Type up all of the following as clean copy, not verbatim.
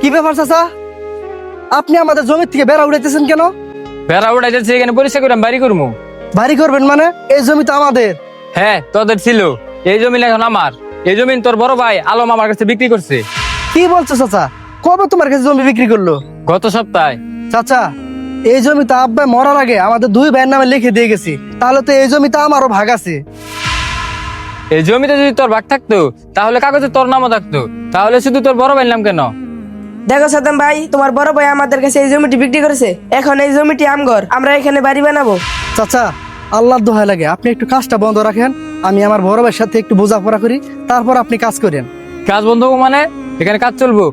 কি ব্যাপার চাচা? আপনি আমাদের জমি থেকে বেড়া উড়াইতেছেন কেন? বেড়া উঠাইতেছে এখানে পরিষ্কার করে আমি বাড়ি করবো। বাড়ি করবেন মানে? এই জমি তো আমাদের। হ্যাঁ, তোদের ছিল। এই জমি এখন আমার। এই জমি তোর বড় ভাই আলম আমার কাছে বিক্রি করছে। কি বলছো চাচা? কবে তোমার কাছে জমি বিক্রি করলো? গত সপ্তাহে। চাচা, এই জমি তো আব্বা মরার আগে আমাদের দুই ভাইয়ের নামে লিখে দিয়ে গেছি, তাহলে তো এই জমিতে আমারও ভাগ আছে। এই জমিতে যদি তোর ভাগ থাকতো তাহলে কাগজে তোর নামও থাকতো, তাহলে শুধু তোর বড় ভাইয়ের নাম কেন? দেখো সাদ্দাম ভাই, তোমার বড় ভাই আমাদের কাছে এই জমিটি বিক্রি করেছে। এখন এই জমিটি আমগর, আমরা এখানে বাড়ি বানাবো। চাচা, আল্লাহর দোহাই লাগে আপনি একটু কাজটা বন্ধ রাখেন। আমি আমার বড় ভাইয়ের সাথে একটু বোঝাপড়া করি, তারপর আপনি কাজ করেন। কাজ বন্ধ হবো মানে? এখানে কাজ চলবো।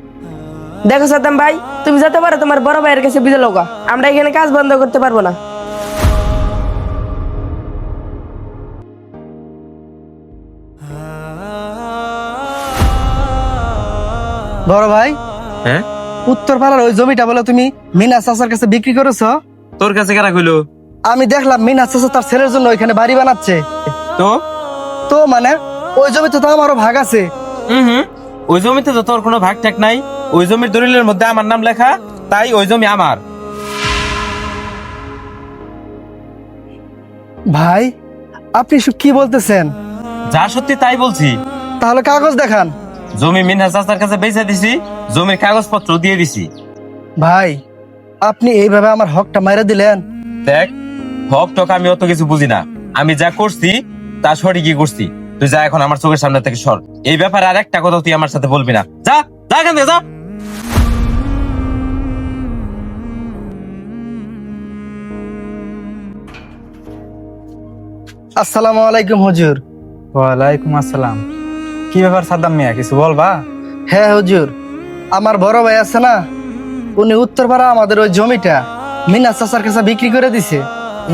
দেখো সাদ্দাম ভাই, তুমি যেতে পারো তোমার বড় ভাইয়ের কাছে বুঝে লোকা, আমরা এখানে কাজ বন্ধ করতে পারবো না। বড় ভাই, হ্যাঁ, উত্তর পাড়ার ওই জমিটা বলে তুমি মিনা চাচার কাছে বিক্রি করেছো? তোর কাছে কারা কইলো? আমি দেখলাম মিনা চাচা তার ছেলের জন্য ওইখানে বাড়ি বানাচ্ছে। তো তো মানে ওই জমিতে তো আমারও ভাগ আছে। হুম, ওই জমিতে তো তোর কোনো ভাগ ঠাক নাই। ওই জমির দলিলের মধ্যে আমার নাম লেখা, তাই ওই জমি আমার। ভাই, আপনি এসব কি বলতেছেন? যা সত্যি তাই বলছি। তাহলে কাগজ দেখান। জমি মিনহাজ চাচার কাছে বেচে দিছি, জমির কাগজপত্র দিয়ে দিছি। ভাই, আপনি এইভাবে আমার হকটা মাইরা দিলেন। দেখ, হক টক আমি অত কিছু বুঝি না। আমি যা করছি তা সঠিকই করছি। তুই যা, এখন আমার চোখের সামনে থেকে সর। এই ব্যাপারে আর একটা কথা তুই আমার সাথে বলবি না। যা যা, এখান থেকে যা। আসসালামু আলাইকুম হুজুর। ওয়ালাইকুম আসসালাম। কি ব্যাপার সাদ্দাম মিয়া, কিছু বলবা? হ্যাঁ হুজুর, আমার বড় ভাই আছে না, উনি উত্তরপাড়া আমাদের ওই জমিটা মিনা চাচার কাছে বিক্রি করে দিছে।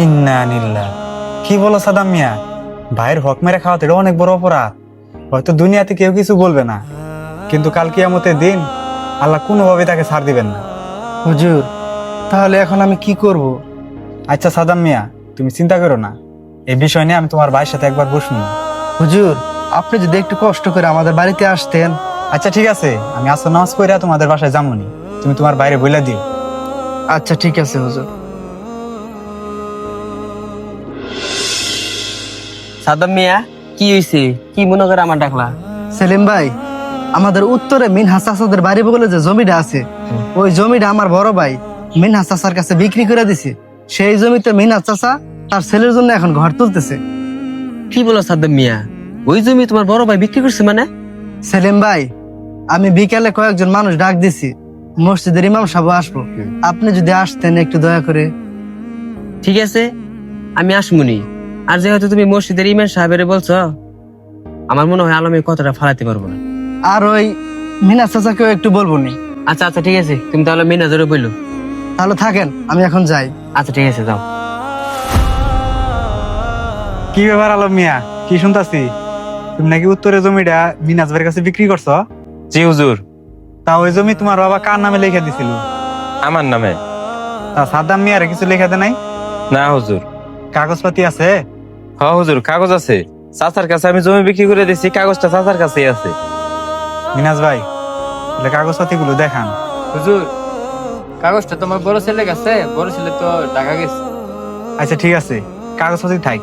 ইন্না নিল্লাহ। কি বলো সাদ্দাম মিয়া? ভাইয়ের হক মেরে খাওয়াতে এটা অনেক বড় অপরাধ। হয়তো দুনিয়াতে কেউ কিছু বলবে না, কিন্তু কাল কিয়ামতের দিন আল্লাহ কোনোভাবে তাকে ছাড় দিবেন না। হুজুর, তাহলে এখন আমি কি করব? আচ্ছা সাদ্দাম মিয়া, তুমি চিন্তা করো না, এই বিষয় নিয়ে আমি তোমার ভাইয়ের সাথে একবার বসুন। হুজুর, আপনি যদি একটু কষ্ট করে আমাদের বাড়িতে আসতেন। আচ্ছা ঠিক আছে, আমি আসর নামাজ পড়ে তোমাদের বাসায় যামুনি, তুমি তোমার বাইরে বইলা দিও। আচ্ছা ঠিক আছে হুজুর। সাদ্দাম মিয়া, কি হইছে? কি মনে করে আমার ডাকলা? সেলিম ভাই, আমাদের উত্তরে মিনহাস চাচাদের বাড়ি বলে যে জমিটা আছে, ওই জমিটা আমার বড় ভাই মিনহাস চাচার কাছে বিক্রি করে দিছে। সেই জমিতে মিনহাস চাচা তার ছেলের জন্য এখন ঘর তুলতেছে। কি বলো সাদ্দাম মিয়া? ওই জমি তোমার বড় ভাই বিক্রি করছে মানে? সেলিম ভাই, আমি বিকালে কয়েকজন মানুষ ডাক দিছি, মসজিদের ইমাম সাহেব আসবো, আপনি যদি আসতেন একটু দয়া করে। ঠিক আছে, আমি আসমুনি। আর যেহেতু তুমি মসজিদের ইমাম সাহেবের বলছো, আমার মনে হয় আলমী কথাটা ফালাতে পারবো না। আর ওই মিনহাস চাচাকেও একটু বলবো নি। আচ্ছা আচ্ছা ঠিক আছে, তুমি তাহলে মেনাজরে বললো। তাহলে থাকেন, আমি এখন যাই। আচ্ছা ঠিক আছে, যাও। কি ব্যাপার আলম মিয়া, কি শুনতাছি? তুমি নাকি উত্তরের জমিটা মিনাজ ভাইয়ের কাছে বিক্রি করছো? জি হুজুর, তা ওই জমি তোমার বাবা কার নামে লিখে দিছিল? আমার নামে। তা সাদ্দাম মিয়ার কিছু লেখা দেয় নাই? না হুজুর। কাগজপাতি আছে? হ্যাঁ হুজুর, কাগজ আছে। চাচার কাছে আমি জমি বিক্রি করে দিছি, কাগজটা চাচার কাছেই আছে। মিনাজ ভাই, তাহলে কাগজপাতি গুলো দেখান। হুজুর, কাগজটা তোমার বড় ছেলে গেছে, বড় ছেলে তো ঢাকা গেছে। আচ্ছা ঠিক আছে, কাগজপাতি থাক।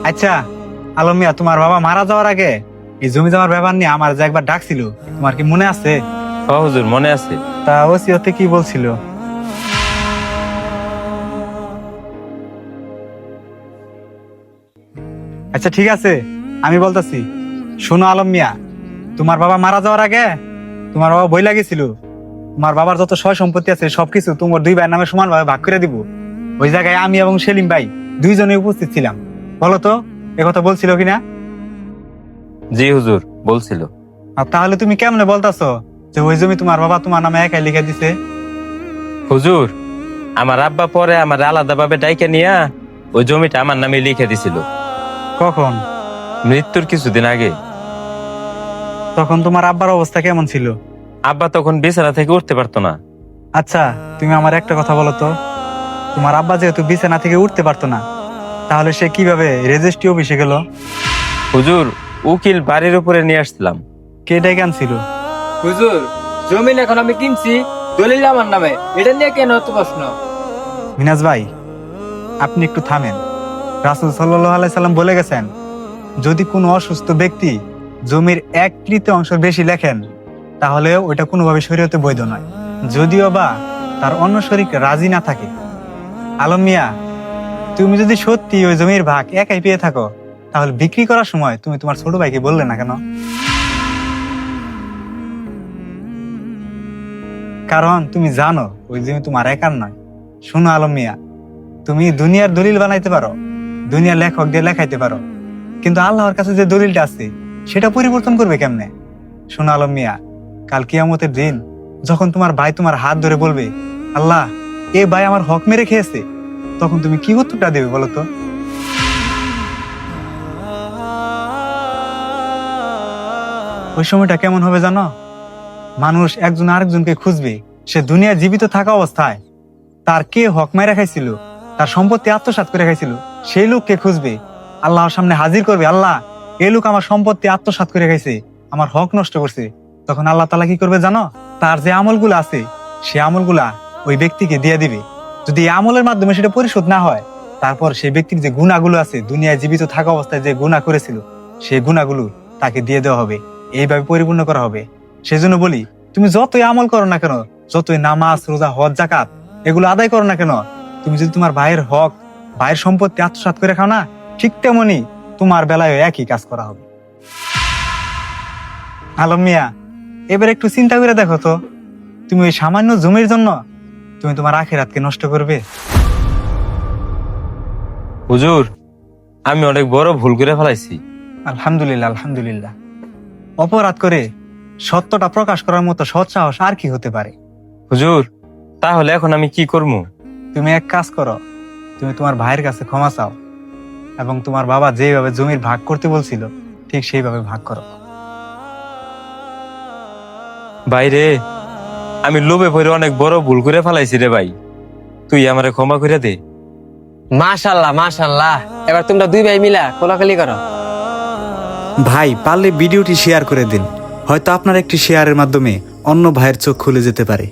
আচ্ছা আলম মিয়া, তোমার বাবা মারা যাওয়ার আগে এই জমি জমার ব্যাপার নিয়ে আমার যে একবার ডাকছিল, তোমার কি মনে আছে? হ্যাঁ হুজুর, মনে আছে। তা ওসিয়তে কি বলছিল? আচ্ছা ঠিক আছে, আমি বলতেছি, শোনো আলম মিয়া, তোমার বাবা মারা যাওয়ার আগে তোমার বাবা বই লাগেছিল তোমার বাবার যত সয় সম্পত্তি আছে সবকিছু তোমার দুই ভাইয়ের নামে সমানভাবে ভাগ করে দিব। ওই জায়গায় আমি এবং সেলিম ভাই দুইজনে উপস্থিত ছিলাম। বলো তো, একথা বলছিল কিনা? জি হুজুর, বলছিল। আর তাহলে তুমি কেমনে বলতাছো যে ওই জমি তোমার বাবা তোমার নামে একাই লিখে দিছে? হুজুর, আমার আব্বা পরে আমার আলাদাভাবে ডাইকে নিয়া ওই জমিটা আমার নামে লিখে দিছিল, কখন? মৃত্যুর কিছুদিন আগে। তখন তোমার আব্বার অবস্থা কেমন ছিল? আব্বা তখন বিছানা থেকে উঠতে পারতো না। আচ্ছা তুমি আমার একটা কথা বলো তো, তোমার আব্বা যেহেতু বিছানা থেকে উঠতে পারতো না, তাহলে সে কিভাবে রেজিস্ট্রি অফিসে গেল? হুজুর, উকিল বাড়ির উপরে নিয়ে আসছিলাম। কে ডেকে আনছিল? হুজুর, জমিন এখন আমি কিনছি, দলিল আমার নামে, এটা নিয়ে কেন এত প্রশ্ন? মিনাজ ভাই, আপনি একটু থামেন। রাসূল সাল্লাল্লাহু আলাইহি সাল্লাম বলে গেছেন, যদি কোনো অসুস্থ ব্যক্তি জমির 1/3 বেশি লেখেন তাহলে ওইটা কোনোভাবে শরীয়তে বৈধ নয়, যদিও বা তার অন্য শরীক রাজি না থাকে। আলম মিয়া, তুমি যদি সত্যি ওই জমির ভাগ একাই পেয়ে থাকো তাহলে বিক্রি করার সময় তুমি তোমার ছোট ভাইকে বললে না কেন? কারণ তুমি জানো ওই জমি তোমার একার নয়। শোনো আলম মিয়া, তুমি দুনিয়ার দলিল বানাইতে পারো, দুনিয়ার লেখক দিয়ে লেখাইতে পারো, কিন্তু আল্লাহর কাছে যে দলিলটা আছে সেটা পরিবর্তন করবে কেমনে? শোনো আলম মিয়া, কাল কিয়ামতের দিন যখন তোমার ভাই তোমার হাত ধরে বলবে, আল্লাহ, এ ভাই আমার হক মেরে খেয়েছে, তখন তুমি কি উত্তরটা দেবে বলো তো? ওই সময়টা কেমন হবে জানো? মানুষ একজন আরেকজনকে খুঁজবে, সে দুনিয়া জীবিত থাকা অবস্থায় তার কে হক মেরে খাইছিল, তার সম্পত্তি আত্মসাৎ করে খাইছিল, সেই লোককে খুঁজবে, আল্লাহর সামনে হাজির করবে, আল্লাহ, এই লোক আমার সম্পত্তি আত্মসাৎ করে খাইছে, আমার হক নষ্ট করছে। তখন আল্লাহ তাআলা কি করবে জানো? তার যে আমলগুলো আছে সে আমলগুলা ওই ব্যক্তিকে দিয়ে দিবে। যদি এই আমলের মাধ্যমে সেটা পরিশোধ না হয়, তারপর সেই ব্যক্তির যে গুণাগুলো আছে, দুনিয়ায় জীবিত থাকা অবস্থায় যে গুনাহ করেছিল সেই গুণাগুলো তাকে দিয়ে দেওয়া হবে, এইভাবে পরিপূর্ণ করা হবে। সেজন্য বলি, তুমি যতই আমল করো না কেন, যতই নামাজ, রোজা, হজ, যাকাত এগুলো আদায় করো না কেন, তুমি যদি তোমার ভাইয়ের হক, ভাইয়ের সম্পত্তি আত্মসাৎ করে খাও না, ঠিক তেমনি তোমার বেলায় একই কাজ করা হবে। আলম মিয়া, এবার একটু চিন্তা করে দেখো তো, তুমি ওই সামান্য জমির জন্য তুমি তোমার আখিরাতকে নষ্ট করবে? হুজুর, আমি অনেক বড় ভুল করে ফেলাইছি। আলহামদুলিল্লাহ, আলহামদুলিল্লাহ। অপরাধ করে সত্যটা প্রকাশ করার মতো সৎ সাহস আর কি হতে পারে? হুজুর, তাহলে এখন আমি কি করবো? তুমি এক কাজ করো, তুমি তোমার ভাইয়ের কাছে ক্ষমা চাও এবং তোমার বাবা যেভাবে জমির ভাগ করতে বলছিল ঠিক সেইভাবে ভাগ করো। বাইরে, আমি লোভে পড়ে অনেক বড় ভুল করে ফেলাইছি রে ভাই, তুই আমারে ক্ষমা করে দে। মাশাআল্লাহ, মাশাআল্লাহ। এবার তোমরা দুই ভাই মিলা কোলাকুলি করো। ভাই, পারলে ভিডিওটি শেয়ার করে দিন, হয়তো আপনার একটি শেয়ারের মাধ্যমে অন্য ভাইয়ের চোখ খুলে যেতে পারে।